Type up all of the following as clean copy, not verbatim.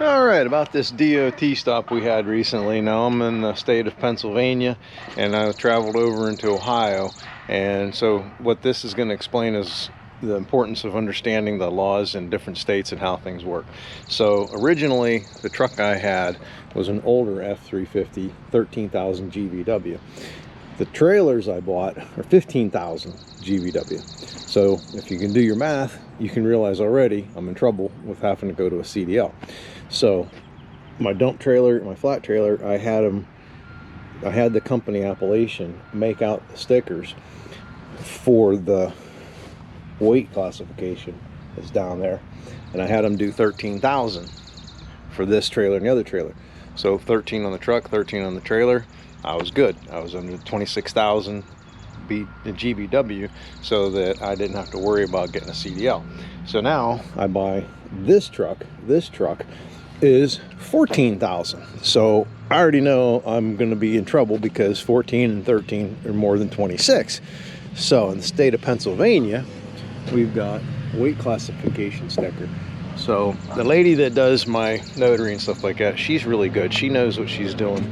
All right, about this DOT stop we had recently. Now I'm in the state of Pennsylvania and I traveled over into Ohio. And so what this is going to explain is the importance of understanding the laws in different states and how things work. So originally the truck I had was an older F350 13,000 GVW. The trailers I bought are 15,000 GVW. So if you can do your math, you can realize already I'm in trouble with having to go to a CDL. So my dump trailer, my flat trailer, I had the company Appalachian make out the stickers for the weight classification that's down there, and I had them do 13,000 for this trailer and the other trailer. So 13 on the truck, 13 on the trailer. I was good. I was under 26,000 GVW, so that I didn't have to worry about getting a CDL. So now I buy this truck. This truck is 14,000. So I already know I'm going to be in trouble because 14 and 13 are more than 26. So in the state of Pennsylvania, we've got weight classification sticker. So the lady that does my notary and stuff like that, she's really good. She knows what she's doing.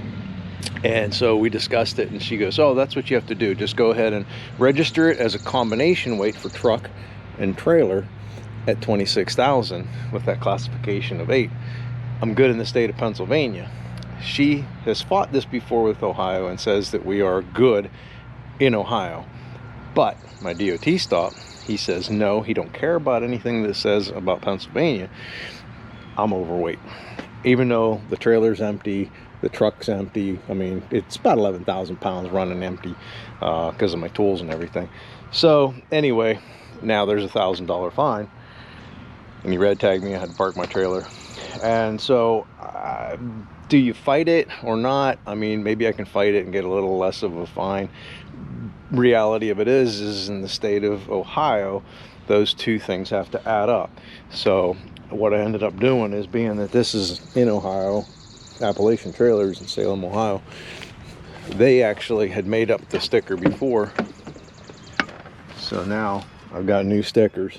And so we discussed it, and she goes, oh, that's what you have to do. Just go ahead and register it as a combination weight for truck and trailer at 26,000 with that classification of 8. I'm good in the state of Pennsylvania. She has fought this before with Ohio and says that we are good in Ohio. But my DOT stop, he says no, he don't care about anything that says about Pennsylvania. I'm overweight. Even though the trailer's empty, the truck's empty. I mean, it's about 11,000 pounds running empty because of my tools and everything. So anyway, now there's $1,000 fine. And he red tagged me. I had to park my trailer. And so do you fight it or not? I mean, maybe I can fight it and get a little less of a fine. Reality of it is in the state of Ohio, those two things have to add up. So what I ended up doing is, being that this is in Ohio, Appalachian Trailers in Salem, Ohio, they actually had made up the sticker before. So now I've got new stickers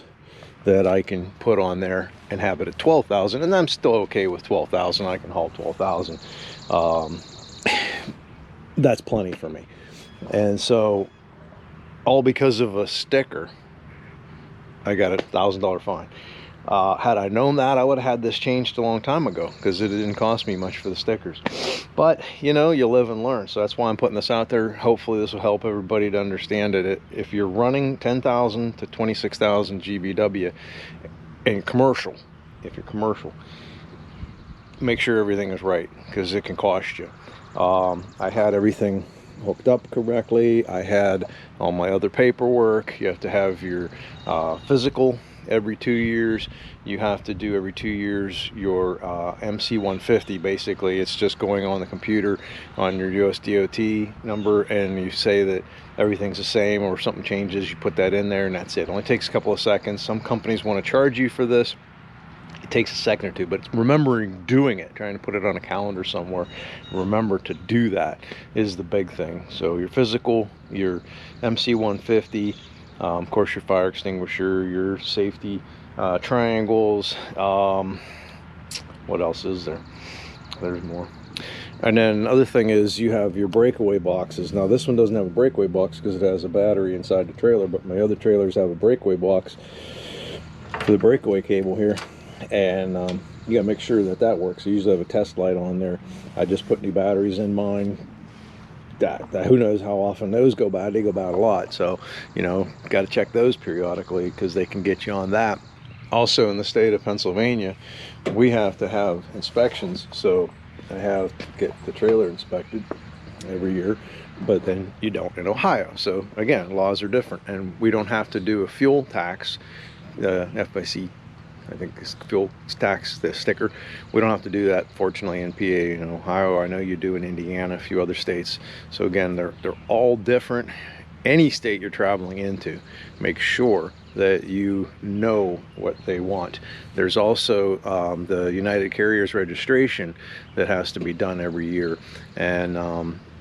that I can put on there and have it at 12,000, and I'm still okay with 12,000. I can haul 12,000. That's plenty for me. And so all because of a sticker, I got a $1,000 fine. Had I known that, I would have had this changed a long time ago, because it didn't cost me much for the stickers. But you know, you live and learn. So that's why I'm putting this out there. Hopefully this will help everybody to understand it. If you're running 10,000 to 26,000 GVW in commercial, if you're commercial, make sure everything is right, because it can cost you. I had everything hooked up correctly. I had all my other paperwork. You have to have your physical every 2 years. You have to do every 2 years your MC-150. Basically, it's just going on the computer on your US DOT number, and you say that everything's the same, or if something changes, you put that in there, and that's it. It only takes a couple of seconds. Some companies want to charge you for this. It takes a second or two, but remembering doing it, trying to put it on a calendar somewhere, remember to do that is the big thing. So your physical, your MC-150, of course your fire extinguisher, your safety triangles, what else is there? There's more. And then other thing is, you have your breakaway boxes. Now this one doesn't have a breakaway box because it has a battery inside the trailer, but my other trailers have a breakaway box for the breakaway cable here. And you gotta make sure that that works. I usually have a test light on there. I just put new batteries in mine. That who knows how often those go bad. They go bad a lot, so you know, got to check those periodically, because they can get you on that. Also in the state of Pennsylvania, we have to have inspections. So I have to get the trailer inspected every year, but then you don't in Ohio. So again, laws are different, and we don't have to do a fuel tax, FIC, I think it's fuel tax, the sticker. We don't have to do that, fortunately, in PA and Ohio. I know you do in Indiana, a few other states. So again, they're all different. Any state you're traveling into, make sure that you know what they want. There's also the United Carriers registration that has to be done every year, and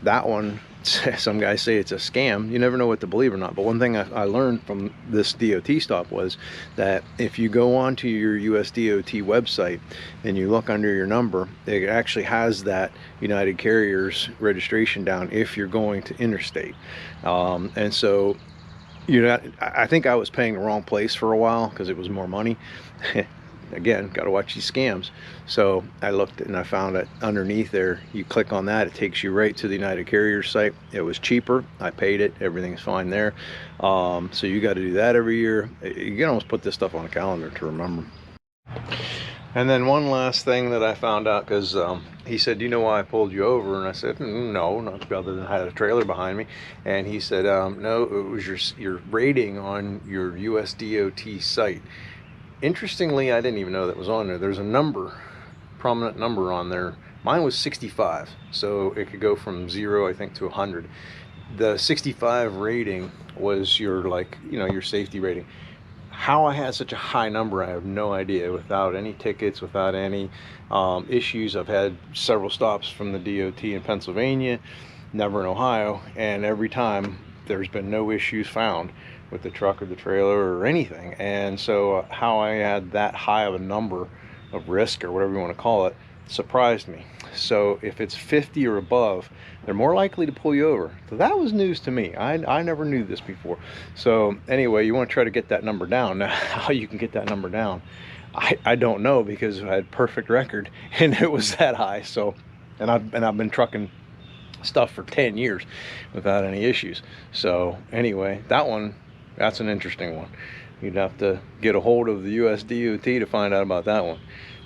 that one, some guys say it's a scam. You never know what to believe or not. But one thing I learned from this DOT stop was that if you go onto your US DOT website and you look under your number, it actually has that United Carriers registration down if you're going to interstate. And so, I think I was paying the wrong place for a while because it was more money. Again, got to watch these scams. So I looked and I found that underneath there, you click on that, it takes you right to the United Carriers site. It was cheaper. I paid it. Everything's fine there. So you got to do that every year. You can almost put this stuff on a calendar to remember. And then one last thing that I found out, because he said, "Do you know why I pulled you over?" And I said, "No, not other than I had a trailer behind me." And he said, "No, it was your rating on your US DOT site." Interestingly, I didn't even know that was on there. There's a number, prominent number on there. Mine was 65, so it could go from 0, I think, to 100. The 65 rating was your, like, your safety rating. How I had such a high number, I have no idea. Without any tickets, without any issues. I've had several stops from the DOT in Pennsylvania, never in Ohio, and every time there's been no issues found with the truck or the trailer or anything. And so how I had that high of a number of risk, or whatever you want to call it, surprised me. So if it's 50 or above, they're more likely to pull you over. So that was news to me. I never knew this before. So anyway, you want to try to get that number down. Now, how you can get that number down, I don't know, because I had perfect record and it was that high. So, and I've been trucking stuff for 10 years without any issues. So anyway, that's an interesting one. You'd have to get a hold of the US DOT to find out about that one.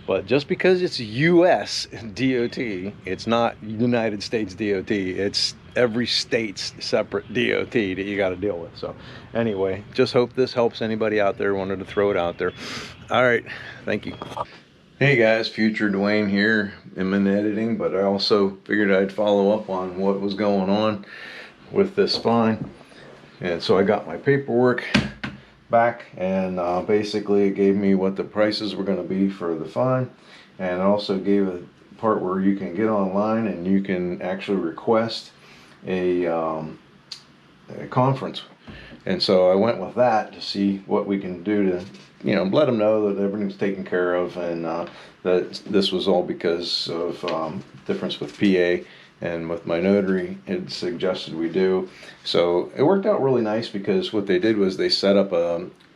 But just because it's US DOT, it's not United States DOT. It's every state's separate DOT that you got to deal with. So anyway, just hope this helps anybody out there. Wanted to throw it out there. All right, thank you. Hey guys, Future Dwayne here. I'm in editing, but I also figured I'd follow up on what was going on with this fine. And so I got my paperwork back, and basically it gave me what the prices were going to be for the fine, and it also gave a part where you can get online and you can actually request a conference. And so I went with that to see what we can do to let them know that everything's taken care of, and that this was all because of difference with PA. And with my notary, it suggested we do. So it worked out really nice, because what they did was they set up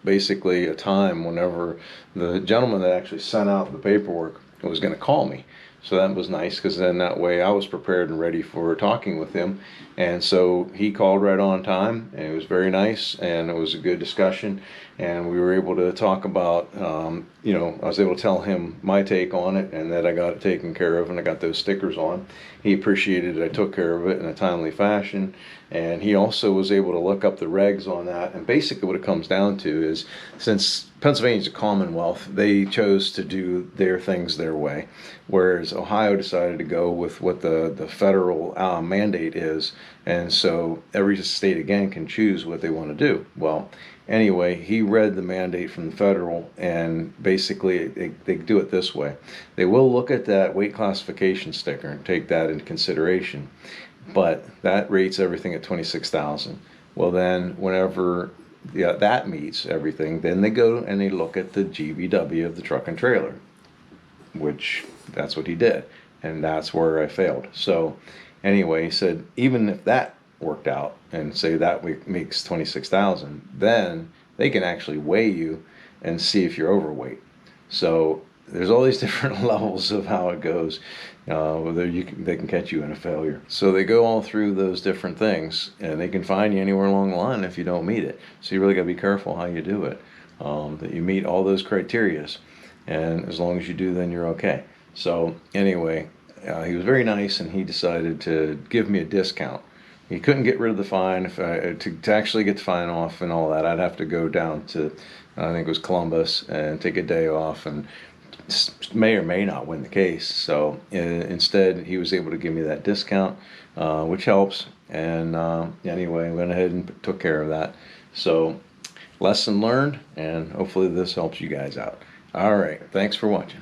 basically a time whenever the gentleman that actually sent out the paperwork was going to call me. So that was nice, because then that way I was prepared and ready for talking with him. And so he called right on time, and it was very nice, and it was a good discussion. And we were able to talk about, I was able to tell him my take on it, and that I got it taken care of, and I got those stickers on. He appreciated it. I took care of it in a timely fashion. And he also was able to look up the regs on that. And basically what it comes down to is, since Pennsylvania's a commonwealth, they chose to do their things their way, whereas Ohio decided to go with what the federal mandate is. And so every state again can choose what they want to do. Well, anyway, he read the mandate from the federal, and basically they do it this way. They will look at that weight classification sticker and take that into consideration, but that rates everything at 26,000. Well, then whenever that meets everything, then they go and they look at the GVW of the truck and trailer, which that's what he did, and that's where I failed. So anyway, he said even if that worked out and say that makes 26,000, then they can actually weigh you and see if you're overweight. So there's all these different levels of how it goes. They can catch you in a failure. So they go all through those different things, and they can find you anywhere along the line if you don't meet it. So you really got to be careful how you do it, that you meet all those criterias. And as long as you do, then you're okay. So anyway, he was very nice, and he decided to give me a discount. He couldn't get rid of the fine. If to actually get the fine off and all that, I'd have to go down to, I think it was Columbus, and take a day off, and may or may not win the case. So instead, he was able to give me that discount, which helps. And anyway, I went ahead and took care of that. So lesson learned, and hopefully this helps you guys out. All right, thanks for watching.